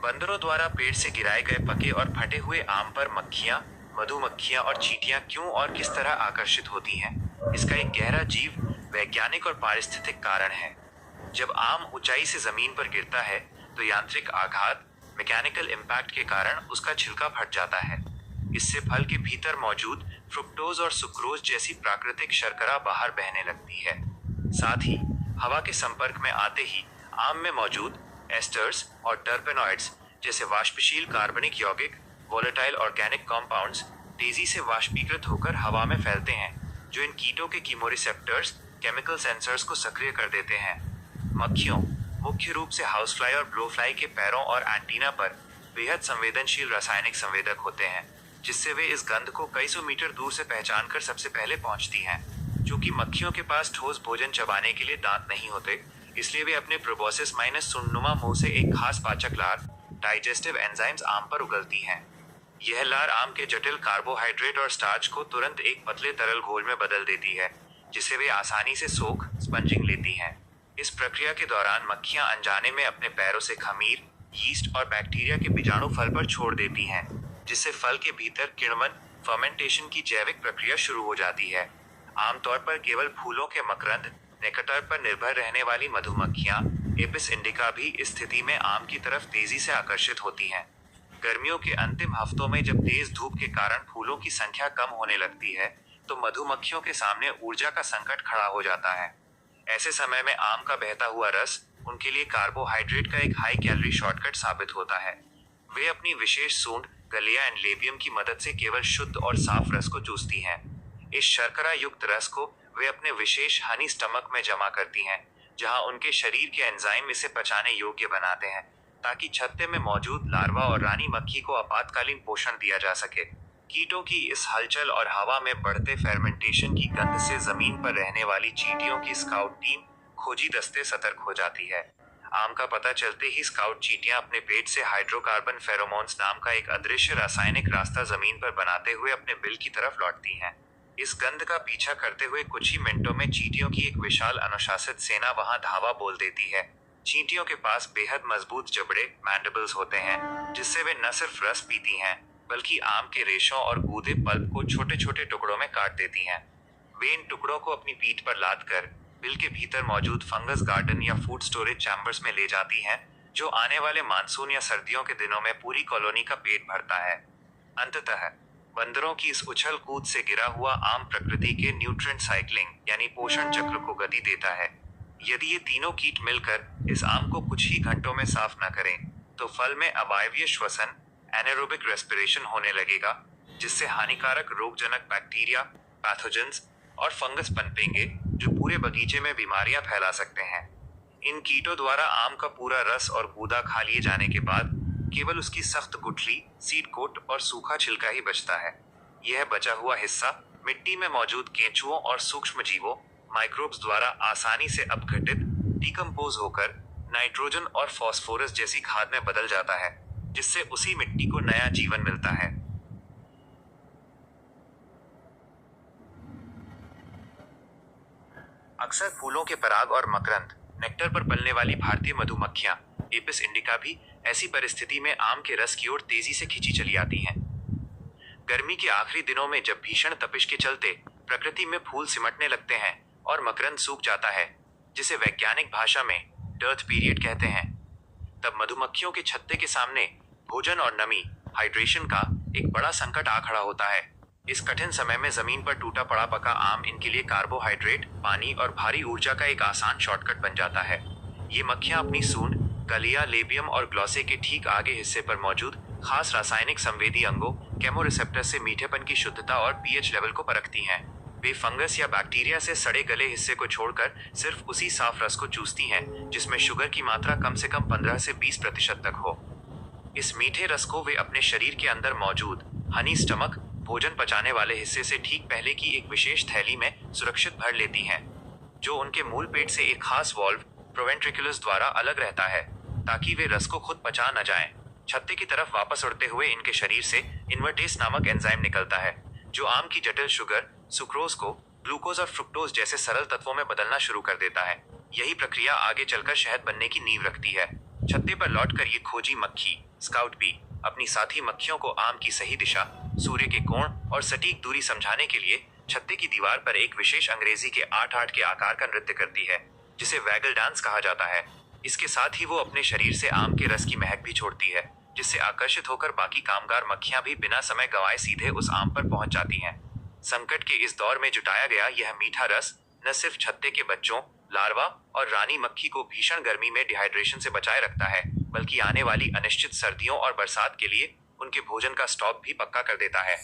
बंदरों द्वारा पेड़ से गिराए गए पके और फटे हुए आम पर मक्खियां, मधुमक्खियां और चींटियां क्यों और किस तरह आकर्षित होती हैं, इसका एक गहरा जीव वैज्ञानिक और पारिस्थितिक कारण है। जब आम ऊंचाई से जमीन पर गिरता है, तो यांत्रिक आघात, मैकेनिकल इम्पैक्ट के कारण उसका छिलका फट जाता है। इससे फल के भीतर मौजूद फ्रुक्टोज और सुक्रोज जैसी प्राकृतिक शर्करा बाहर बहने लगती है। साथ ही हवा के संपर्क में आते ही आम में मौजूद एस्टर्स और टर्पेनॉइड्स जैसे वाष्पशील कार्बनिक यौगिक, वोलेटाइल ऑर्गेनिक कंपाउंड्स तेजी से वाष्पीकृत होकर हवा में फैलते हैं, जो इन कीटों के कीमोरिसेप्टर्स, केमिकल सेंसर्स को सक्रिय कर देते हैं। मक्खियों, मुख्य रूप से हाउसफ्लाई और ब्लोफ्लाई के पैरों और एंटीना पर बेहद संवेदनशील रासायनिक संवेदक होते हैं, जिससे वे इस गंध को कई सौ मीटर दूर से पहचान कर सबसे पहले पहुंचती हैं। चूंकि मक्खियों के पास ठोस भोजन चबाने के लिए दांत नहीं होते, इसलिए वे अपने प्रोबोसिस माइनस सुंडनुमा मुंह से एक खास पाचक लार, डाइजेस्टिव एंजाइम्स आम पर उगलती हैं। यह लार आम के जटिल कार्बोहाइड्रेट और स्टार्च को तुरंत एक पतले तरल घोल में बदल देती है, जिसे वे आसानी से सोख स्पंजिंग लेती हैं। इस प्रक्रिया के दौरान मक्खियां अनजाने में अपने पैरों से खमीर, यीस्ट और बैक्टीरिया के बीजाणु फल पर छोड़ देती हैं, जिससे फल के भीतर किण्वन फर्मेंटेशन की जैविक प्रक्रिया शुरू हो जाती है। आमतौर पर केवल फूलों के मकरंद, नेक्टर पर निर्भर रहने वाली मधुमक्खियां, एपिस इंडिका भी इस स्थिति में आम की तरफ तेजी से आकर्षित होती हैं। गर्मियों के अंतिम हफ्तों में जब तेज धूप के कारण फूलों की संख्या कम होने लगती है, तो मधुमक्खियों के सामने ऊर्जा का संकट खड़ा हो जाता है। ऐसे समय में आम का बहता हुआ रस उनके लिए कार्बोहाइड्रेट का एक हाई कैलोरी शॉर्टकट साबित होता है। वे अपनी विशेष सूंड, गलिया एंड लेबियम की मदद से केवल शुद्ध और साफ रस को चूसती हैं। इस शर्करा युक्त रस को वे अपने विशेष हनी स्टमक में जमा करती हैं, जहां उनके शरीर के एंजाइम इसे पचाने योग्य बनाते हैं, ताकि छत्ते में मौजूद लार्वा और रानी मक्खी को आपातकालीन पोषण दिया जा सके। कीटों की इस हलचल और हवा में बढ़ते फेर्मेंटेशन की गंध से जमीन पर रहने वाली चींटियों की स्काउट टीम, खोजी दस्ते सतर्क हो जाती है। आम का पता चलते ही स्काउट चींटियां अपने पेट से हाइड्रोकार्बन फेरोमोन्स नाम का एक अदृश्य रासायनिक रास्ता जमीन पर बनाते हुए अपने बिल की तरफ लौटती हैं। इस गंध का पीछा करते हुए कुछ ही मिनटों में चींटियों की एक विशाल अनुशासित सेना वहां धावा बोल देती है। चींटियों के पास बेहद मजबूत जबड़े, मैंडिबल्स होते हैं, जिससे वे न सिर्फ रस पीती हैं, बल्कि आम के रेशों और गूदे पल्प को छोटे छोटे टुकड़ों में काट देती हैं। वे इन टुकड़ों को अपनी पीठ पर लाद कर बिल के भीतर मौजूद फंगस गार्डन या फूड स्टोरेज चैम्बर्स में ले जाती हैं, जो आने वाले मानसून या सर्दियों के दिनों में पूरी कॉलोनी का पेट भरता है। अंततः बंदरों की इस उछल कूद से गिरा हुआ आम प्रकृति के न्यूट्रिएंट साइक्लिंग यानी पोषण चक्र को गति देता है। यदि ये तीनों कीट मिलकर इस आम को कुछ ही घंटों में साफ न करें, तो फल में अवायवीय श्वसन, एनारोबिक रेस्पिरेशन होने लगेगा, जिससे हानिकारक रोगजनक बैक्टीरिया, पैथोजेंस और फंगस पनपेंगे, जो पूरे बगीचे में बीमारियां फैला सकते हैं। इन कीटों द्वारा आम का पूरा रस और गूदा खा लिए जाने के बाद केवल उसकी सख्त गुठली, सीड कोट और सूखा छिलका ही बचता है। यह बचा हुआ हिस्सा मिट्टी में मौजूद केंचुओं और सूक्ष्म जीवों, माइक्रोब्स द्वारा आसानी से अपघटित, डिकम्पोज होकर नाइट्रोजन और फास्फोरस जैसी खाद में बदल जाता है, जिससे उसी मिट्टी को नया जीवन मिलता है। अक्सर फूलों के पराग और मकरंद, नेक्टर पर पलने वाली भारतीय मधुमक्खियां, एपिस इंडिका भी ऐसी परिस्थिति में आम के रस की ओर तेजी से खींची चली आती हैं। गर्मी के आखिरी दिनों में जब भीषण तपिश के चलते प्रकृति में फूल सिमटने लगते हैं और मकरंद सूख जाता है, जिसे वैज्ञानिक भाषा में डर्थ पीरियड कहते हैं, तब मधुमक्खियों के छत्ते के सामने भोजन और नमी, हाइड्रेशन का एक बड़ा संकट आ खड़ा होता है। इस कठिन समय में जमीन पर टूटा पड़ा पका आम इनके लिए कार्बोहाइड्रेट, पानी और भारी ऊर्जा का एक आसान शॉर्टकट बन जाता है। ये मक्खियां अपनी सूंड, गलिया, लेबियम और ग्लॉसे के ठीक आगे हिस्से पर मौजूद खास रासायनिक संवेदी अंगों, केमोरिसेप्टर से मीठेपन की शुद्धता और पीएच लेवल को परखती हैं। वे फंगस या बैक्टीरिया से सड़े गले हिस्से को छोड़कर सिर्फ उसी साफ रस को चूसती हैं, जिसमें शुगर की मात्रा कम से कम 15 से 20% तक हो। इस मीठे रस को वे अपने शरीर के अंदर मौजूद हनी स्टमक, भोजन पचाने वाले हिस्से से ठीक पहले की एक विशेष थैली में सुरक्षित भर लेती हैं, जो उनके मूल पेट से एक खास वॉल्व, प्रोवेंट्रिकुलस द्वारा अलग रहता है, ताकि वे रस को खुद पचा न जाएं। छत्ते की तरफ वापस उड़ते हुए इनके शरीर से इन्वर्टेस नामक एंजाइम निकलता है, जो आम की जटिल शुगर, सुक्रोज को ग्लूकोज और फ्रुक्टोज जैसे सरल तत्वों में बदलना शुरू कर देता है। यही प्रक्रिया आगे चलकर शहद बनने की नींव रखती है। छत्ते पर लौटकर ये खोजी मक्खी स्काउट बी अपनी साथी मक्खियों को आम की सही दिशा, सूर्य के कोण और सटीक दूरी समझाने के लिए छत्ते की दीवार पर एक विशेष अंग्रेजी के 8-8 के आकार का नृत्य करती है, जिसे वैगल डांस कहा जाता है। इसके साथ ही वो अपने शरीर से आम के रस की महक भी छोड़ती है, जिससे आकर्षित होकर बाकी कामगार मक्खियां भी बिना समय गंवाए सीधे उस आम पर पहुंच जाती हैं। संकट के इस दौर में जुटाया गया यह मीठा रस न सिर्फ छत्ते के बच्चों, लार्वा और रानी मक्खी को भीषण गर्मी में डिहाइड्रेशन से बचाए रखता है, बल्कि आने वाली अनिश्चित सर्दियों और बरसात के लिए उनके भोजन का स्टॉक भी पक्का कर देता है।